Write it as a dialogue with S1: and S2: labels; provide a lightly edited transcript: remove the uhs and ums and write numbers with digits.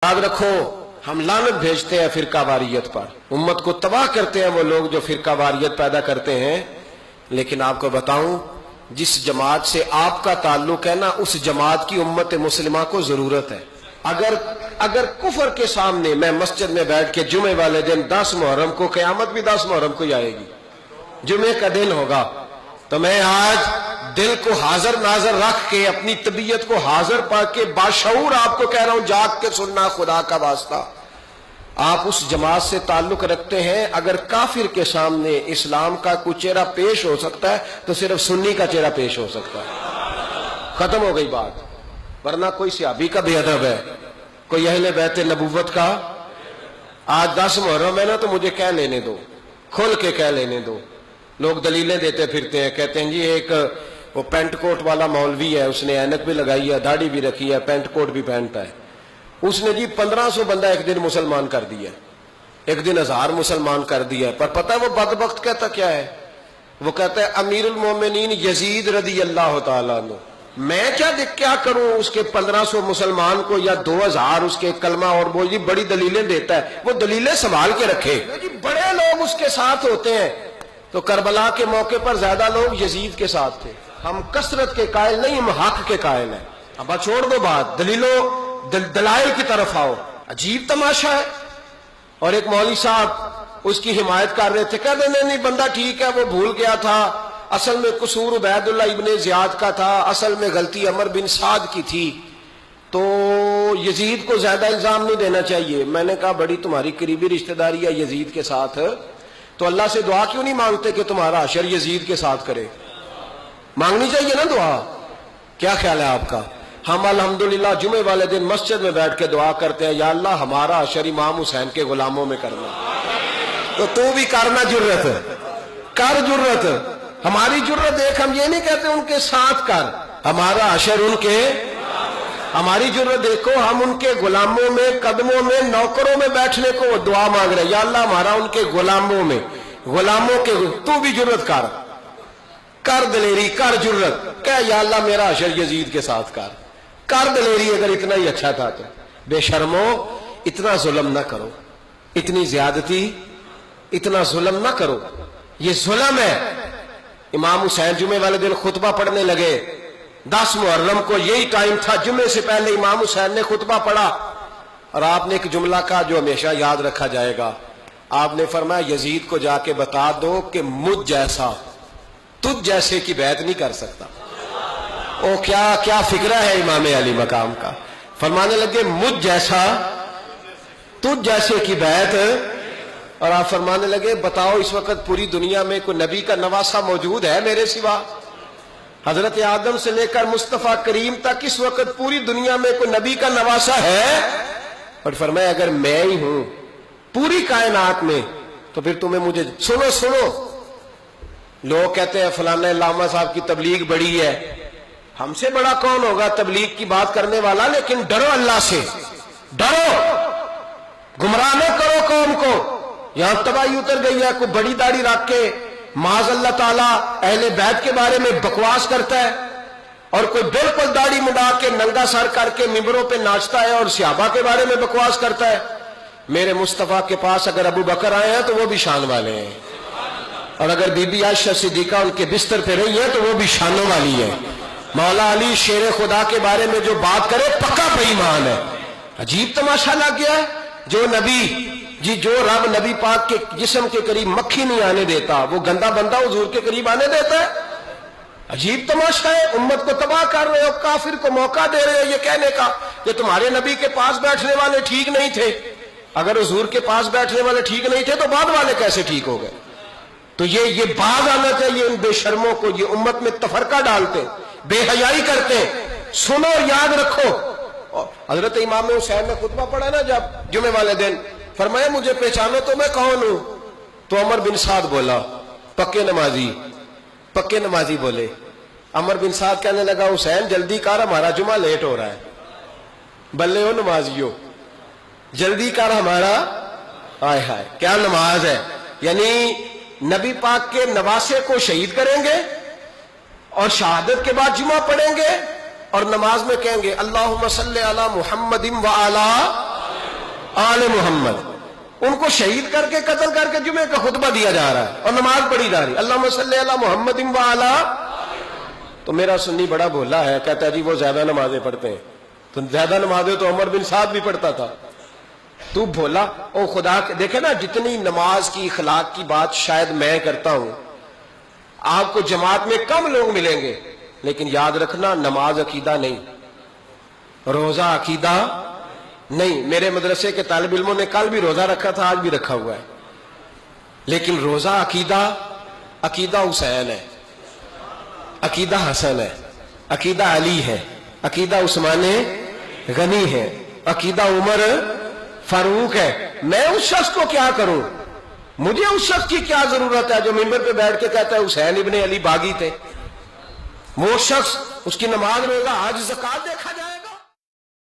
S1: یاد رکھو ہم لعنت بھیجتے ہیں فرقہ واریت پر، امت کو تباہ کرتے ہیں وہ لوگ جو فرقہ واریت پیدا کرتے ہیں. لیکن آپ کو بتاؤں جس جماعت سے آپ کا تعلق ہے نا، اس جماعت کی امت مسلمہ کو ضرورت ہے. اگر کفر کے سامنے میں مسجد میں بیٹھ کے جمعے والے دن 10 محرم کو، قیامت بھی 10 محرم کو ہی آئے گی، جمعے کا دن ہوگا، تو میں آج دل کو حاضر ناظر رکھ کے، اپنی طبیعت کو حاضر پا کے باشعور آپ کو کہہ رہا ہوں، جاگ کے سننا خدا کا واسطہ. آپ اس جماعت سے تعلق رکھتے ہیں، اگر کافر کے سامنے اسلام کا کوئی چہرہ پیش ہو سکتا ہے تو صرف سنی کا چہرہ پیش ہو سکتا ہے. ختم ہو گئی بات. ورنہ کوئی صحابی کا بے ادب ہے، کوئی اہل بیت نبوت کا. آج 10 محرم ہے نا، تو مجھے کہہ لینے دو، کھل کے کہہ لینے دو. لوگ دلیلیں دیتے پھرتے ہیں، کہتے ہیں جی ایک وہ پینٹ کوٹ والا مولوی ہے، اس نے اینک بھی لگائی ہے، داڑھی بھی رکھی ہے، پینٹ کوٹ بھی پہنتا ہے، اس نے جی 1500 بندہ ایک دن مسلمان کر دیا، ایک دن 1000 مسلمان کر دیا. پر پتہ ہے وہ بدبخت کہتا کیا ہے؟ وہ کہتا ہے امیر المومنین یزید رضی اللہ تعالیٰ عنہ، میں کیا کروں اس کے 1500 مسلمان کو یا 2000 اس کے کلمہ، اور وہ جی بڑی دلیلیں دیتا ہے. وہ دلیلیں سنبھال کے رکھے، جی بڑے لوگ اس کے ساتھ ہوتے ہیں. تو کربلا کے موقع پر زیادہ لوگ یزید کے ساتھ تھے. ہم کثرت کے قائل نہیں، ہم حق کے قائل ہیں. اب چھوڑ دو بات، دلائل کی طرف آؤ. عجیب تماشا ہے. اور ایک مولوی صاحب اس کی حمایت کر رہے تھے، کہتے نہیں بندہ ٹھیک ہے، وہ بھول گیا تھا، اصل میں قصور عبید اللہ ابن زیاد کا تھا، اصل میں غلطی عمر بن سعد کی تھی، تو یزید کو زیادہ الزام نہیں دینا چاہیے. میں نے کہا بڑی تمہاری قریبی رشتہ داری ہے یزید کے ساتھ، تو اللہ سے دعا کیوں نہیں مانگتے کہ تمہارا حشر یزید کے ساتھ کرے؟ مانگنی چاہیے نا دعا. کیا خیال ہے آپ کا؟ ہم الحمدللہ جمعے والے دن مسجد میں بیٹھ کے دعا کرتے ہیں، یا اللہ ہمارا حشر امام حسین کے غلاموں میں کرنا. تو بھی کرنا، جرت کر، جرت ہماری جرت دیکھ. ہم یہ نہیں کہتے ان کے ساتھ کر، ہمارا حشر ان کے، ہماری جرت دیکھو، ہم ان کے غلاموں میں، قدموں میں، نوکروں میں بیٹھنے کو وہ دعا مانگ رہے، یا اللہ ہمارا ان کے غلاموں میں، غلاموں کے. تو بھی جرت کر دلیری، کر جرت، کہ یا اللہ میرا حشر یزید کے ساتھ کر دلیری. اگر اتنا ہی اچھا تھا تو بے شرمو اتنا ظلم نہ کرو، اتنی زیادتی، اتنا ظلم نہ کرو، یہ ظلم ہے. امام حسین جمعے والے دن خطبہ پڑھنے لگے، 10 محرم کو یہی ٹائم تھا، جمعے سے پہلے امام حسین نے خطبہ پڑھا، اور آپ نے ایک جملہ کہا جو ہمیشہ یاد رکھا جائے گا. آپ نے فرمایا یزید کو جا کے بتا دو کہ مجھ جیسا تجھ جیسے کی بیعت نہیں کر سکتا. او کیا فکرہ ہے امام علی مقام کا. فرمانے لگے مجھ جیسا تجھ جیسے کی بیعت. اور آپ فرمانے لگے بتاؤ اس وقت پوری دنیا میں کوئی نبی کا نواسہ موجود ہے میرے سوا؟ حضرت آدم سے لے کر مصطفیٰ کریم تک اس وقت پوری دنیا میں کوئی نبی کا نواسہ ہے؟ اور فرمایا اگر میں ہی ہوں پوری کائنات میں تو پھر تمہیں مجھے سنو. لوگ کہتے ہیں فلانا علامہ صاحب کی تبلیغ بڑی ہے. ہم سے بڑا کون ہوگا تبلیغ کی بات کرنے والا؟ لیکن ڈرو اللہ سے، ڈرو، گمراہ نہ کرو قوم کو. یہاں تباہی اتر گئی ہے. کوئی بڑی داڑھی رکھ کے معاذ اللہ تعالیٰ اہل بیت کے بارے میں بکواس کرتا ہے، اور کوئی بالکل داڑھی مڈا کے ننگا سر کر کے ممبروں پہ ناچتا ہے اور صحابہ کے بارے میں بکواس کرتا ہے. میرے مصطفیٰ کے پاس اگر ابو بکر آئے ہیں تو وہ بھی شان والے ہیں، اور اگر بی بی عائشہ صدیقہ ان کے بستر پہ رہی ہے تو وہ بھی شانوں والی ہے. مولا علی شیر خدا کے بارے میں جو بات کرے پکا بے ایمان ہے. عجیب تماشا لگ گیا ہے. جو رب نبی پاک کے جسم کے قریب مکھی نہیں آنے دیتا، وہ گندا بندہ حضور کے قریب آنے دیتا ہے؟ عجیب تماشا ہے. امت کو تباہ کر رہے ہو، کافر کو موقع دے رہے ہو یہ کہنے کا کہ تمہارے نبی کے پاس بیٹھنے والے ٹھیک نہیں تھے. اگر حضور کے پاس بیٹھنے والے ٹھیک نہیں تھے تو بعد والے کیسے ٹھیک ہو گئے؟ تو یہ باز آنا چاہیے ان بے شرموں کو. یہ امت میں تفرقہ ڈالتے، بے حیائی کرتے. سنو، یاد رکھو. حضرت امام حسین نے خطبہ پڑھا نا جب جمعے والے دن، فرمایا مجھے پہچانو تو میں کون ہوں؟ تو عمر بن سعد بولا، پکے نمازی بولے. عمر بن سعد کہنے لگا حسین جلدی کر، ہمارا جمعہ لیٹ ہو رہا ہے. بلے ہو نمازیو، جلدی کر ہمارا. ہائے ہائے کیا نماز ہے. یعنی نبی پاک کے نواسے کو شہید کریں گے اور شہادت کے بعد جمعہ پڑھیں گے اور نماز میں کہیں گے اللہم صلی علی محمد و علی آل محمد، ان کو شہید کر کے قتل کر کے جمعے کا خطبہ دیا جا رہا ہے اور نماز پڑھی جا رہی ہے اللہم صلی علی محمد وعلی۔ تو میرا سنی بڑا بھولا ہے، کہتا ہے جی وہ زیادہ نمازیں پڑھتے ہیں۔ تو زیادہ نمازیں تو عمر بن سعد بھی پڑھتا تھا، تو بھولا۔ او خدا کے دیکھے نا، جتنی نماز کی اخلاق کی بات شاید میں کرتا ہوں، آپ کو جماعت میں کم لوگ ملیں گے، لیکن یاد رکھنا نماز عقیدہ نہیں، روزہ عقیدہ نہیں۔ میرے مدرسے کے طالب علموں نے کل بھی روزہ رکھا تھا، آج بھی رکھا ہوا ہے، لیکن روزہ عقیدہ حسین ہے، عقیدہ حسن ہے، عقیدہ علی ہے، عقیدہ عثمان غنی ہے، عقیدہ عمر فاروق ہے۔ میں اس شخص کو کیا کروں؟ مجھے اس شخص کی کیا ضرورت ہے جو ممبر پہ بیٹھ کے کہتا ہے حسین ابن علی باغی تھے؟ وہ شخص، اس کی نماز روزہ حج زکات دیکھا جائے۔